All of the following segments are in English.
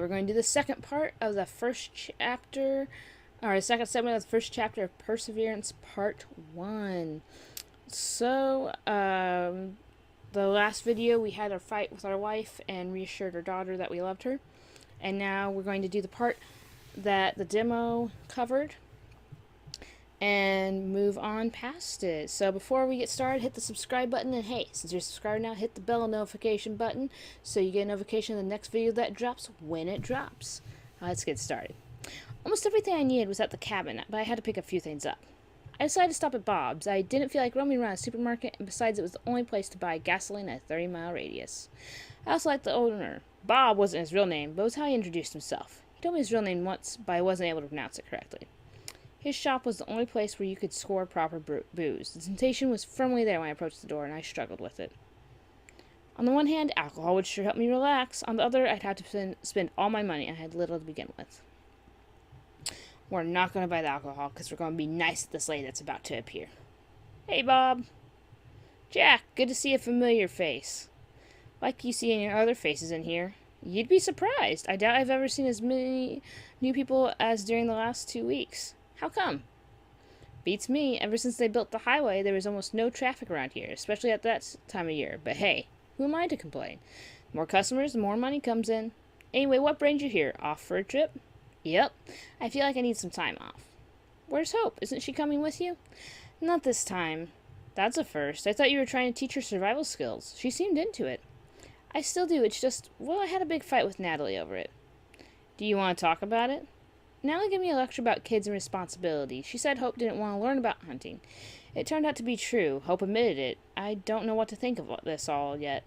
we're going to do the second part of the first chapter, or the second segment of the first chapter of Perseverance Part 1. So, the last video we had a fight with our wife and reassured our daughter that we loved her. And now we're going to do the part that the demo covered and move on past it. So before we get started, hit the subscribe button, and hey, since you're subscribed now, hit the bell notification button so you get a notification of the next video that drops when it drops. Let's get started. Almost everything I needed was at the cabin, but I had to pick a few things up. I decided to stop at Bob's. I didn't feel like roaming around a supermarket, and besides, it was the only place to buy gasoline in a 30-mile radius. I also liked the owner. Bob wasn't his real name, but it was how he introduced himself. He told me his real name once, but I wasn't able to pronounce it correctly. His shop was the only place where you could score proper booze. The temptation was firmly there when I approached the door, and I struggled with it. On the one hand, alcohol would sure help me relax. On the other, I'd have to spend all my money, and I had little to begin with. We're not going to buy the alcohol, because we're going to be nice to this lady that's about to appear. Hey, Bob. Jack, good to see a familiar face. Like you see in your other faces in here. You'd be surprised. I doubt I've ever seen as many new people as during the last 2 weeks. How come? Beats me. Ever since they built the highway, there was almost no traffic around here, especially at that time of year. But hey, who am I to complain? The more customers, the more money comes in. Anyway, what brings you here? Off for a trip? Yep. I feel like I need some time off. Where's Hope? Isn't she coming with you? Not this time. That's a first. I thought you were trying to teach her survival skills. She seemed into it. I still do. It's just, well, I had a big fight with Natalie over it. Do you want to talk about it? Natalie gave me a lecture about kids and responsibility. She said Hope didn't want to learn about hunting. It turned out to be true. Hope admitted it. I don't know what to think of this all yet.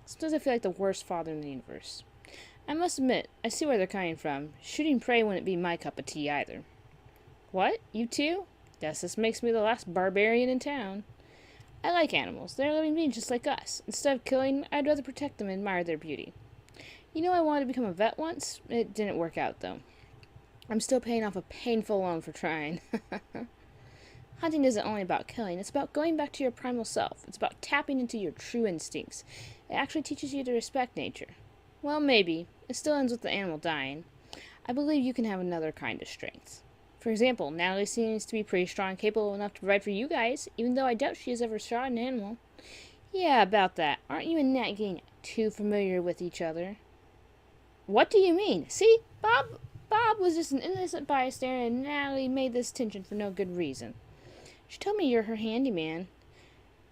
Sometimes I feel like the worst father in the universe. I must admit, I see where they're coming from. Shooting prey wouldn't be my cup of tea either. What? You too? Guess this makes me the last barbarian in town. I like animals. They're living beings just like us. Instead of killing, I'd rather protect them and admire their beauty. You know, I wanted to become a vet once. It didn't work out, though. I'm still paying off a painful loan for trying. Hunting isn't only about killing. It's about going back to your primal self. It's about tapping into your true instincts. It actually teaches you to respect nature. Well, maybe. It still ends with the animal dying. I believe you can have another kind of strength. For example, Natalie seems to be pretty strong and capable enough to provide for you guys, even though I doubt she has ever shot an animal. Yeah, about that. Aren't you and Nat getting too familiar with each other? What do you mean? See, Bob was just an innocent bystander, and Natalie made this tension for no good reason. She told me you're her handyman.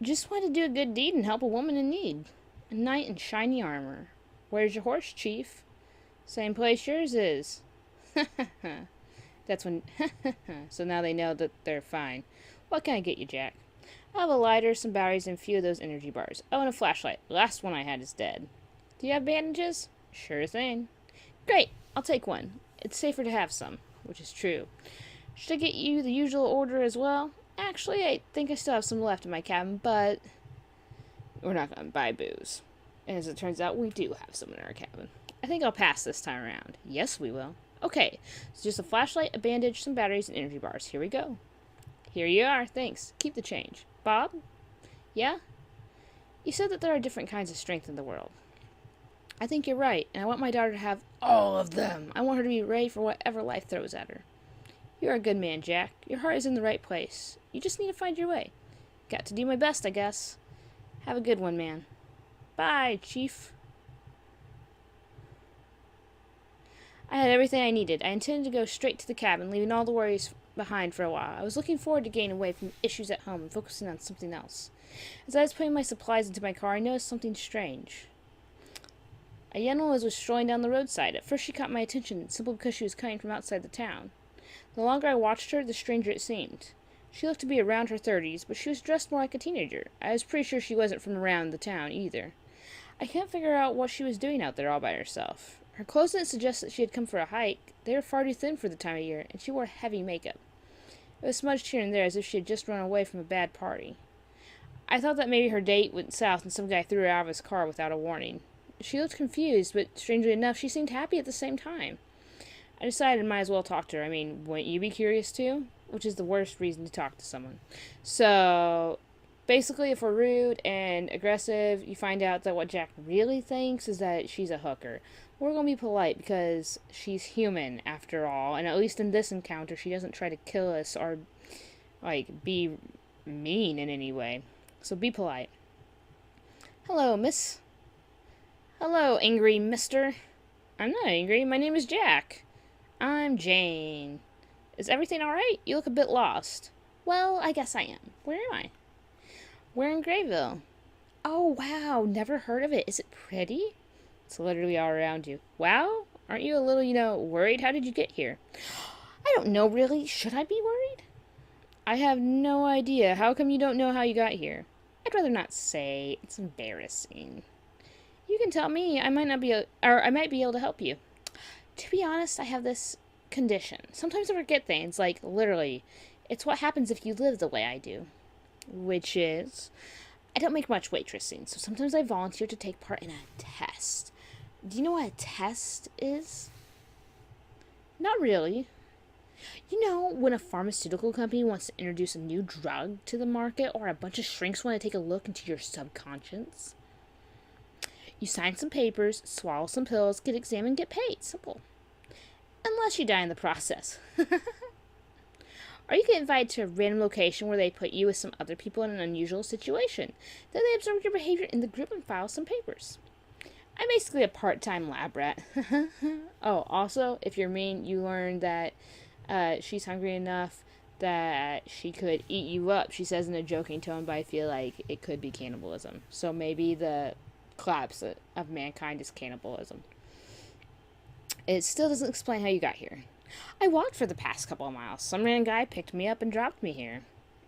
Just wanted to do a good deed and help a woman in need. A knight in shiny armor. Where's your horse, Chief? Same place yours is. That's when... So now they know that they're fine. What can I get you, Jack? I have a lighter, some batteries, and a few of those energy bars. Oh, and a flashlight. The last one I had is dead. Do you have bandages? Sure thing. Great. I'll take one. It's safer to have some, which is true. Should I get you the usual order as well? Actually, I think I still have some left in my cabin, but we're not going to buy booze. And as it turns out, we do have some in our cabin. I think I'll pass this time around. Yes, we will. Okay, so just a flashlight, a bandage, some batteries, and energy bars. Here we go. Here you are. Thanks. Keep the change. Bob? Yeah? You said that there are different kinds of strength in the world. I think you're right, and I want my daughter to have all of them. I want her to be ready for whatever life throws at her. You're a good man, Jack. Your heart is in the right place. You just need to find your way. Got to do my best, I guess. Have a good one, man. Bye, Chief. I had everything I needed. I intended to go straight to the cabin, leaving all the worries behind for a while. I was looking forward to getting away from issues at home and focusing on something else. As I was putting my supplies into my car, I noticed something strange. A young woman was strolling down the roadside. At first she caught my attention, simply because she was coming from outside the town. The longer I watched her, the stranger it seemed. She looked to be around her 30s, but she was dressed more like a teenager. I was pretty sure she wasn't from around the town, either. I can't figure out what she was doing out there all by herself. Her clothes didn't suggest that she had come for a hike. They were far too thin for the time of year, and she wore heavy makeup. It was smudged here and there as if she had just run away from a bad party. I thought that maybe her date went south and some guy threw her out of his car without a warning. She looked confused, but strangely enough, she seemed happy at the same time. I decided I might as well talk to her. I mean, wouldn't you be curious too? Which is the worst reason to talk to someone. So, basically, if we're rude and aggressive, you find out that what Jack really thinks is that she's a hooker. We're gonna be polite because she's human after all, and at least in this encounter, she doesn't try to kill us or, like, be mean in any way. So be polite. Hello, miss. Hello, angry mister. I'm not angry. My name is Jack. I'm Jane. Is everything alright? You look a bit lost. Well, I guess I am. Where am I? We're in Grayville. Oh, wow. Never heard of it. Is it pretty? It's literally all around you. Wow? Aren't you a little, worried? How did you get here? I don't know, really. Should I be worried? I have no idea. How come you don't know how you got here? I'd rather not say. It's embarrassing. You can tell me. I might be able to help you. To be honest, I have this condition. Sometimes I forget things, like, literally. It's what happens if you live the way I do. Which is, I don't make much waitressing, so sometimes I volunteer to take part in a test. Do you know what a test is? Not really. You know, when a pharmaceutical company wants to introduce a new drug to the market, or a bunch of shrinks want to take a look into your subconscious? You sign some papers, swallow some pills, get examined, get paid. Simple. Unless you die in the process. Or you get invited to a random location where they put you with some other people in an unusual situation. Then they observe your behavior in the group and file some papers. I'm basically a part-time lab rat. Oh, also, if you're mean, you learn that she's hungry enough that she could eat you up. She says in a joking tone, but I feel like it could be cannibalism. So maybe the collapse of mankind is cannibalism. It still doesn't explain how you got here. I walked for the past couple of miles. Some random guy picked me up and dropped me here.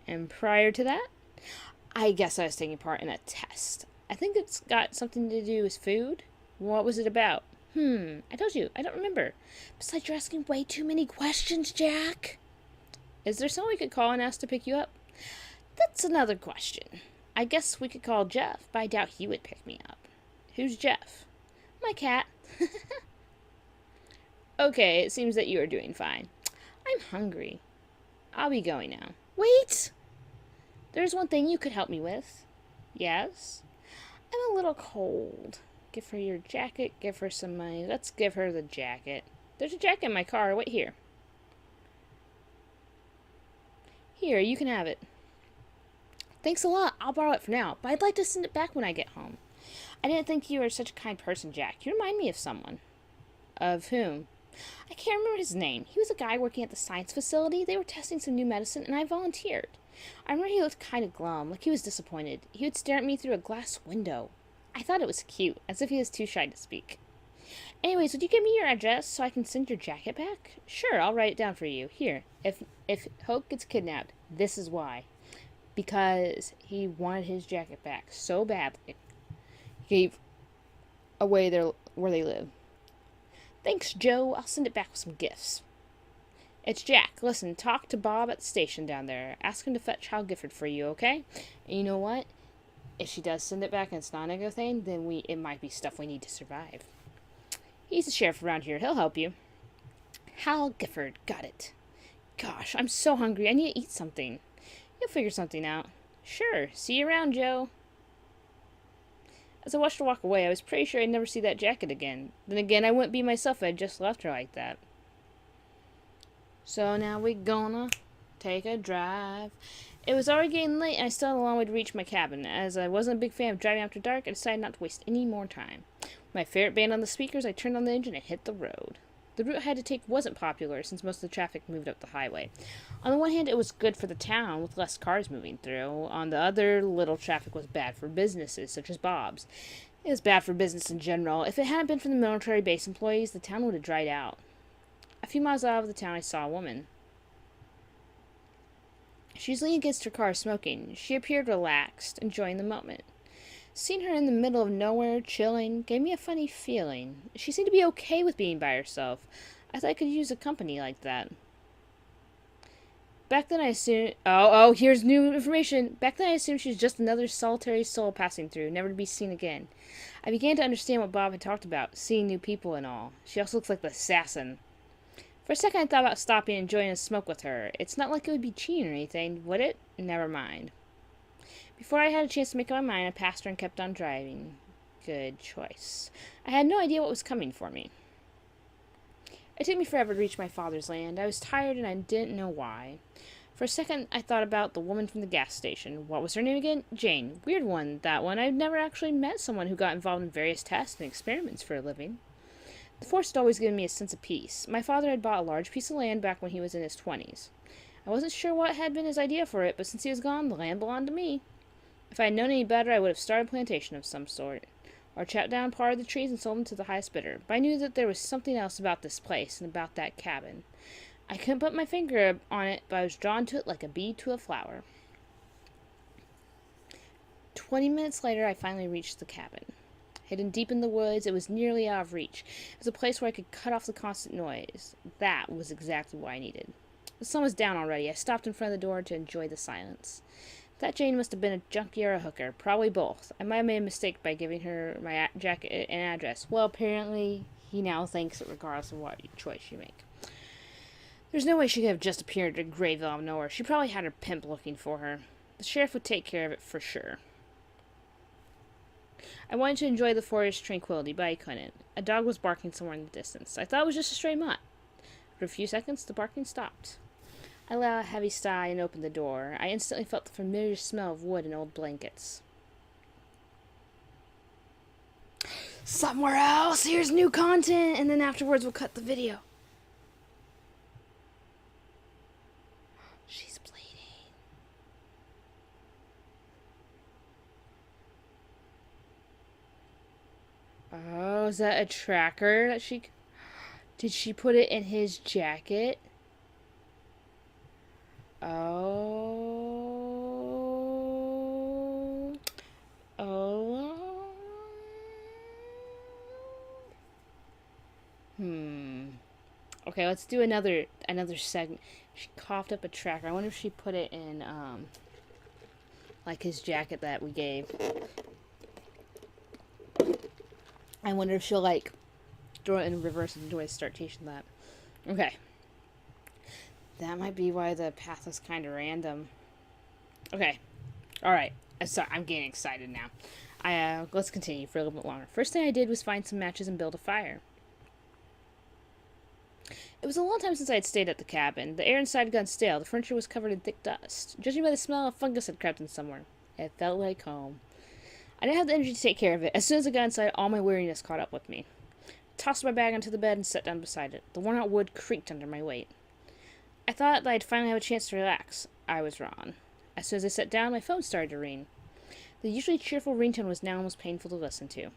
And prior to that, I guess I was taking part in a test. I think it's got something to do with food. What was it about? I told you, I don't remember. Besides, you're asking way too many questions, Jack. Is there someone we could call and ask to pick you up? That's another question. I guess we could call Jeff, but I doubt he would pick me up. Who's Jeff? My cat. Okay, it seems that you are doing fine. I'm hungry. I'll be going now. Wait! There's one thing you could help me with. Yes? I'm a little cold. Give her your jacket, give her some money. Let's give her the jacket. There's a jacket in my car. Wait here. Here, you can have it. Thanks a lot. I'll borrow it for now, but I'd like to send it back when I get home. I didn't think you were such a kind person, Jack. You remind me of someone. Of whom? I can't remember his name. He was a guy working at the science facility. They were testing some new medicine, and I volunteered. I remember he looked kind of glum, like he was disappointed. He would stare at me through a glass window. I thought it was cute, as if he was too shy to speak. Anyways, would you give me your address so I can send your jacket back? Sure, I'll write it down for you. Here, if Hope gets kidnapped, this is why. Because he wanted his jacket back so badly. He gave away where they live. Thanks, Joe. I'll send it back with some gifts. It's Jack. Listen, talk to Bob at the station down there. Ask him to fetch Hal Gifford for you, okay? And you know what? If she does send it back and it's not a good thing, then it might be stuff we need to survive. He's the sheriff around here. He'll help you. Hal Gifford. Got it. Gosh, I'm so hungry. I need to eat something. You'll figure something out. Sure. See you around, Joe. As I watched her walk away, I was pretty sure I'd never see that jacket again. Then again, I wouldn't be myself if I'd just left her like that. So now we're gonna take a drive. It was already getting late, and I still had a long way to reach my cabin. As I wasn't a big fan of driving after dark, I decided not to waste any more time. With my favorite band on the speakers, I turned on the engine and hit the road. The route I had to take wasn't popular, since most of the traffic moved up the highway. On the one hand, it was good for the town, with less cars moving through. On the other, little traffic was bad for businesses, such as Bob's. It was bad for business in general. If it hadn't been for the military base employees, the town would have dried out. A few miles out of the town, I saw a woman. She was leaning against her car, smoking. She appeared relaxed, enjoying the moment. Seeing her in the middle of nowhere, chilling, gave me a funny feeling. She seemed to be okay with being by herself. I thought I could use a company like that. Back then I assumed... Oh, here's new information. Back then I assumed she was just another solitary soul passing through, never to be seen again. I began to understand what Bob had talked about, seeing new people and all. She also looks like the assassin. For a second I thought about stopping and enjoying a smoke with her. It's not like it would be cheating or anything, would it? Never mind. Before I had a chance to make up my mind, I passed her and kept on driving. Good choice. I had no idea what was coming for me. It took me forever to reach my father's land. I was tired and I didn't know why. For a second, I thought about the woman from the gas station. What was her name again? Jane. Weird one, that one. I've never actually met someone who got involved in various tests and experiments for a living. The forest had always given me a sense of peace. My father had bought a large piece of land back when he was in his 20s. I wasn't sure what had been his idea for it, but since he was gone, the land belonged to me. If I had known any better, I would have started a plantation of some sort, or chopped down part of the trees and sold them to the highest bidder. But I knew that there was something else about this place and about that cabin. I couldn't put my finger on it, but I was drawn to it like a bee to a flower. 20 minutes later, I finally reached the cabin. Hidden deep in the woods, it was nearly out of reach. It was a place where I could cut off the constant noise. That was exactly what I needed. The sun was down already. I stopped in front of the door to enjoy the silence. That Jane must have been a junkie or a hooker. Probably both. I might have made a mistake by giving her my jacket and address. Well, apparently, he now thinks it regardless of what choice you make. There's no way she could have just appeared at a grave out of nowhere. She probably had her pimp looking for her. The sheriff would take care of it for sure. I wanted to enjoy the forest tranquility, but I couldn't. A dog was barking somewhere in the distance. I thought it was just a stray mutt. For a few seconds, the barking stopped. I let out a heavy sigh and opened the door. I instantly felt the familiar smell of wood and old blankets. Somewhere else! Here's new content! And then afterwards we'll cut the video. She's bleeding. Oh, is that a tracker that she... Did she put it in his jacket? Oh. Okay, let's do another segment. She coughed up a tracker. I wonder if she put it in, like his jacket that we gave. I wonder if she'll, like, throw it in reverse and do a start teaching that. Okay. That might be why the path was kind of random. Okay. Alright. Sorry, I'm getting excited now. Let's continue for a little bit longer. First thing I did was find some matches and build a fire. It was a long time since I had stayed at the cabin. The air inside had gone stale. The furniture was covered in thick dust. Judging by the smell, a fungus had crept in somewhere. It felt like home. I didn't have the energy to take care of it. As soon as I got inside, all my weariness caught up with me. I tossed my bag onto the bed and sat down beside it. The worn-out wood creaked under my weight. I thought that I'd finally have a chance to relax. I was wrong. As soon as I sat down, my phone started to ring. The usually cheerful ringtone was now almost painful to listen to.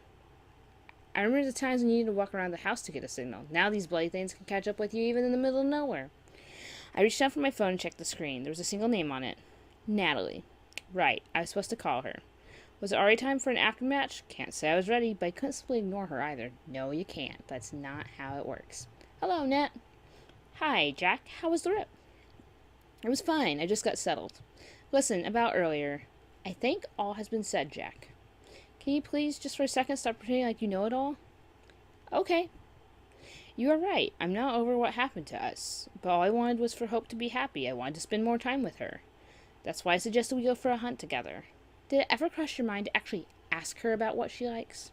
I remember the times when you needed to walk around the house to get a signal. Now these bloody things can catch up with you even in the middle of nowhere. I reached down for my phone and checked the screen. There was a single name on it. Natalie. Right, I was supposed to call her. Was it already time for an aftermatch? Can't say I was ready, but I couldn't simply ignore her either. No, you can't. That's not how it works. Hello, Nat. Hi, Jack. How was the rip? It was fine. I just got settled. Listen, about earlier. I think all has been said, Jack. Can you please, just for a second, stop pretending like you know it all? Okay. You are right. I'm not over what happened to us. But all I wanted was for Hope to be happy. I wanted to spend more time with her. That's why I suggested we go for a hunt together. Did it ever cross your mind to actually ask her about what she likes?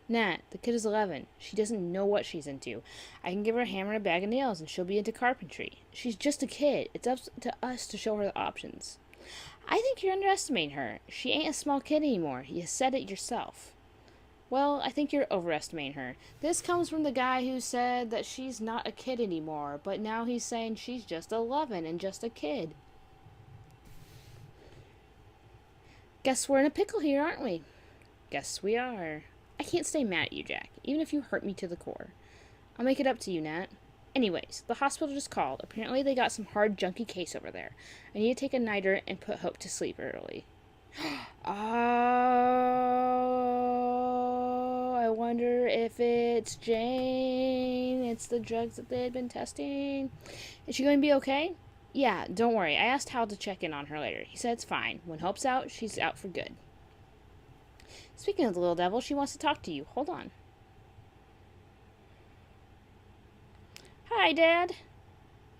Nat, the kid is 11. She doesn't know what she's into. I can give her a hammer and a bag of nails, and she'll be into carpentry. She's just a kid. It's up to us to show her the options. I think you're underestimating her. She ain't a small kid anymore. You said it yourself. Well, I think you're overestimating her. This comes from the guy who said that she's not a kid anymore, but now he's saying she's just 11 and just a kid. Guess we're in a pickle here, aren't we? Guess we are. I can't stay mad at you, Jack, even if you hurt me to the core. I'll make it up to you, Nat. Anyways, the hospital just called. Apparently they got some hard, junky case over there. I need to take a nighter and put Hope to sleep early. Oh, I wonder if it's Jane. It's the drugs that they had been testing. Is she going to be okay? Yeah, don't worry. I asked Hal to check in on her later. He said it's fine. When Hope's out, she's out for good. Speaking of the little devil, she wants to talk to you. Hold on. Hi, Dad.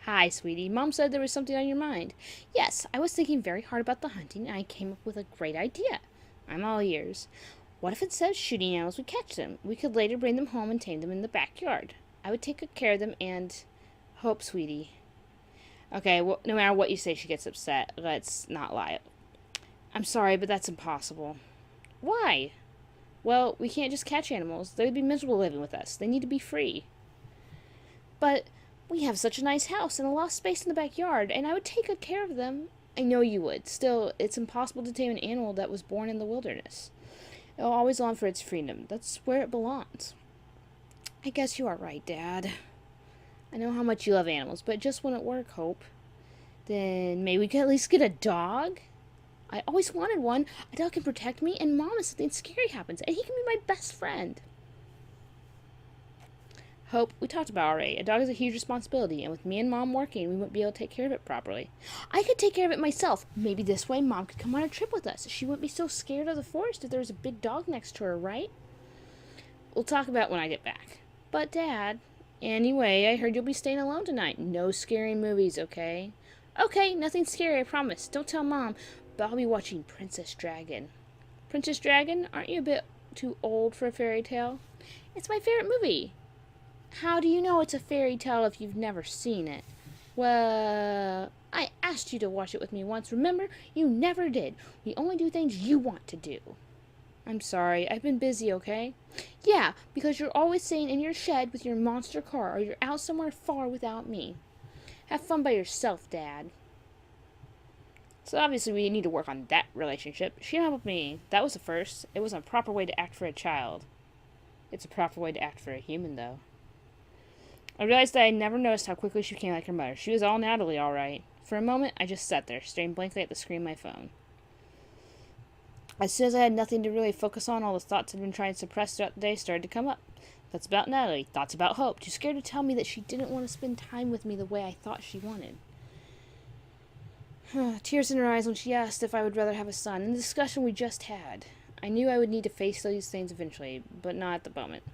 Hi, sweetie. Mom said there was something on your mind. Yes, I was thinking very hard about the hunting, and I came up with a great idea. I'm all ears. What if instead of shooting animals, we catch them? We could later bring them home and tame them in the backyard. I would take good care of them and... Hope, sweetie. Okay, well, no matter what you say, she gets upset. Let's not lie. I'm sorry, but that's impossible. Why? Well, we can't just catch animals. They would be miserable living with us. They need to be free. But we have such a nice house and a lot of space in the backyard, and I would take good care of them. I know you would. Still, it's impossible to tame an animal that was born in the wilderness. It'll always long for its freedom. That's where it belongs. I guess you are right, Dad. I know how much you love animals, but it just wouldn't work, Hope. Then maybe we could at least get a dog? I always wanted one. A dog can protect me and Mom if something scary happens, and he can be my best friend. Hope, we talked about already. A dog is a huge responsibility, and with me and Mom working, we wouldn't be able to take care of it properly. I could take care of it myself. Maybe this way Mom could come on a trip with us. She wouldn't be so scared of the forest if there was a big dog next to her, right? We'll talk about it when I get back. But, Dad, anyway, I heard you'll be staying alone tonight. No scary movies, okay? Okay, nothing scary, I promise. Don't tell Mom, but I'll be watching Princess Dragon. Princess Dragon? Aren't you a bit too old for a fairy tale? It's my favorite movie. How do you know it's a fairy tale if you've never seen it? Well, I asked you to watch it with me once, remember? You never did. We only do things you want to do. I'm sorry, I've been busy, okay? Yeah, because you're always staying in your shed with your monster car, or you're out somewhere far without me. Have fun by yourself, Dad. So obviously we need to work on that relationship. She didn't help me. That was the first. It wasn't a proper way to act for a child. It's a proper way to act for a human, though. I realized that I never noticed how quickly she became like her mother. She was all Natalie, all right. For a moment, I just sat there, staring blankly at the screen of my phone. As soon as I had nothing to really focus on, all the thoughts I'd been trying to suppress throughout the day started to come up. Thoughts about Natalie, thoughts about Hope, too scared to tell me that she didn't want to spend time with me the way I thought she wanted. Tears in her eyes when she asked if I would rather have a son, in the discussion we just had. I knew I would need to face these things eventually, but not at the moment.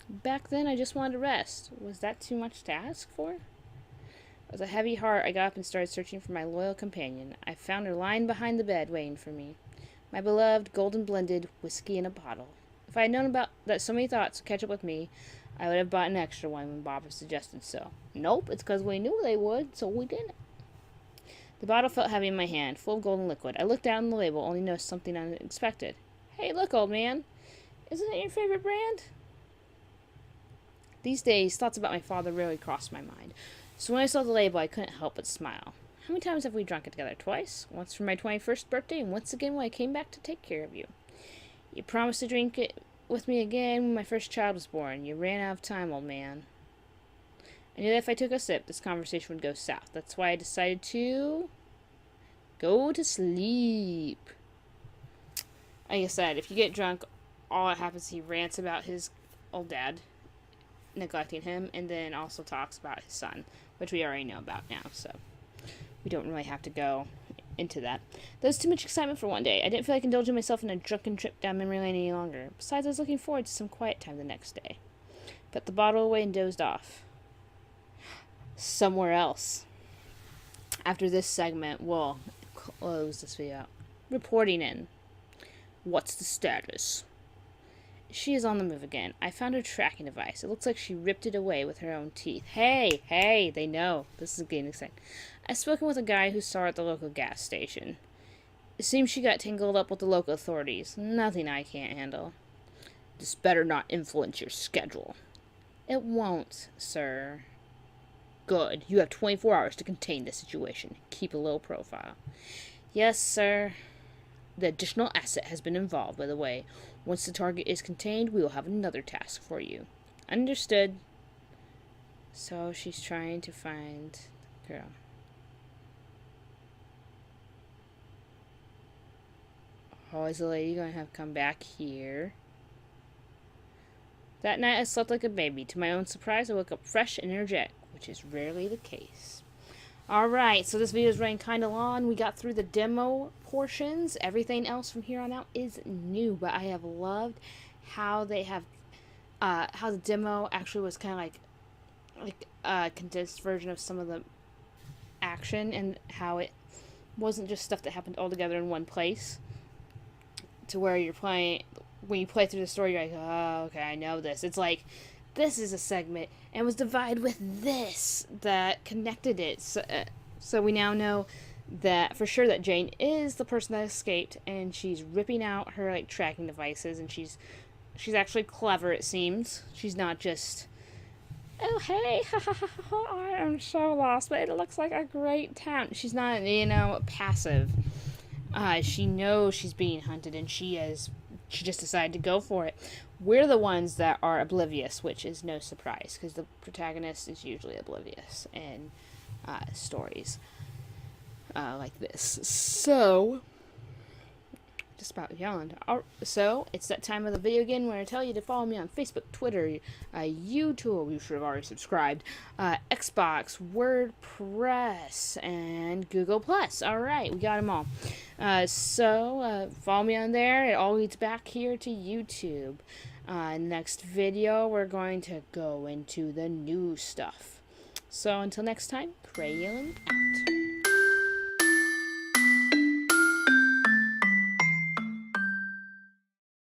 Back then, I just wanted to rest. Was that too much to ask for? With a heavy heart, I got up and started searching for my loyal companion. I found her lying behind the bed, waiting for me. My beloved, golden-blended whiskey in a bottle. If I had known about that so many thoughts would catch up with me, I would have bought an extra one when Bob suggested so. Nope, it's because we knew they would, so we didn't. The bottle felt heavy in my hand, full of golden liquid. I looked down the label, only noticed something unexpected. Hey, look, old man. Isn't it your favorite brand? These days, thoughts about my father rarely crossed my mind. So when I saw the label, I couldn't help but smile. How many times have we drunk it together? Twice? Once for my 21st birthday, and once again when I came back to take care of you. You promised to drink it with me again when my first child was born. You ran out of time, old man. I knew that if I took a sip, this conversation would go south. That's why I decided to go to sleep. Like I said, if you get drunk, all that happens is he rants about his old dad neglecting him, and then also talks about his son, which we already know about now, so we don't really have to go into that. There was too much excitement for one day. I didn't feel like indulging myself in a drunken trip down memory lane any longer. Besides, I was looking forward to some quiet time the next day. Put the bottle away and dozed off. Somewhere else. After this segment, we'll close this video out. Reporting in. What's the status? She is on the move again. I found her tracking device. It looks like she ripped it away with her own teeth. Hey, they know. This is getting exciting. I've spoken with a guy who saw her at the local gas station. It seems she got tangled up with the local authorities. Nothing I can't handle. This better not influence your schedule. It won't, sir. Good. You have 24 hours to contain the situation. Keep a low profile. Yes, sir. The additional asset has been involved, by the way. Once the target is contained, we will have another task for you. Understood. So she's trying to find the girl. Oh, is the lady going to have come back here? That night I slept like a baby. To my own surprise, I woke up fresh and energetic, which is rarely the case. Alright, so this video is running kind of long. We got through the demo portions. Everything else from here on out is new, but I have loved how they have, how the demo actually was kind of like a condensed version of some of the action, and how it wasn't just stuff that happened all together in one place, to where you're playing when you play through the story, you're like, oh, okay, I know this. It's like, this is a segment, and was divided with this that connected it. So we now know that for sure that Jane is the person that escaped, and she's ripping out her like tracking devices, and she's actually clever. It seems she's not just, oh hey, I am so lost, but it looks like a great town. She's not, passive. She knows she's being hunted, and she just decided to go for it. We're the ones that are oblivious, which is no surprise, because the protagonist is usually oblivious in stories like this. So, just about yawned. So, it's that time of the video again where I tell you to follow me on Facebook, Twitter, YouTube, you should have already subscribed, Xbox, WordPress, and Google+. Alright, we got them all. So, follow me on there. It all leads back here to YouTube. Next video, we're going to go into the new stuff. So, until next time, Craelan out.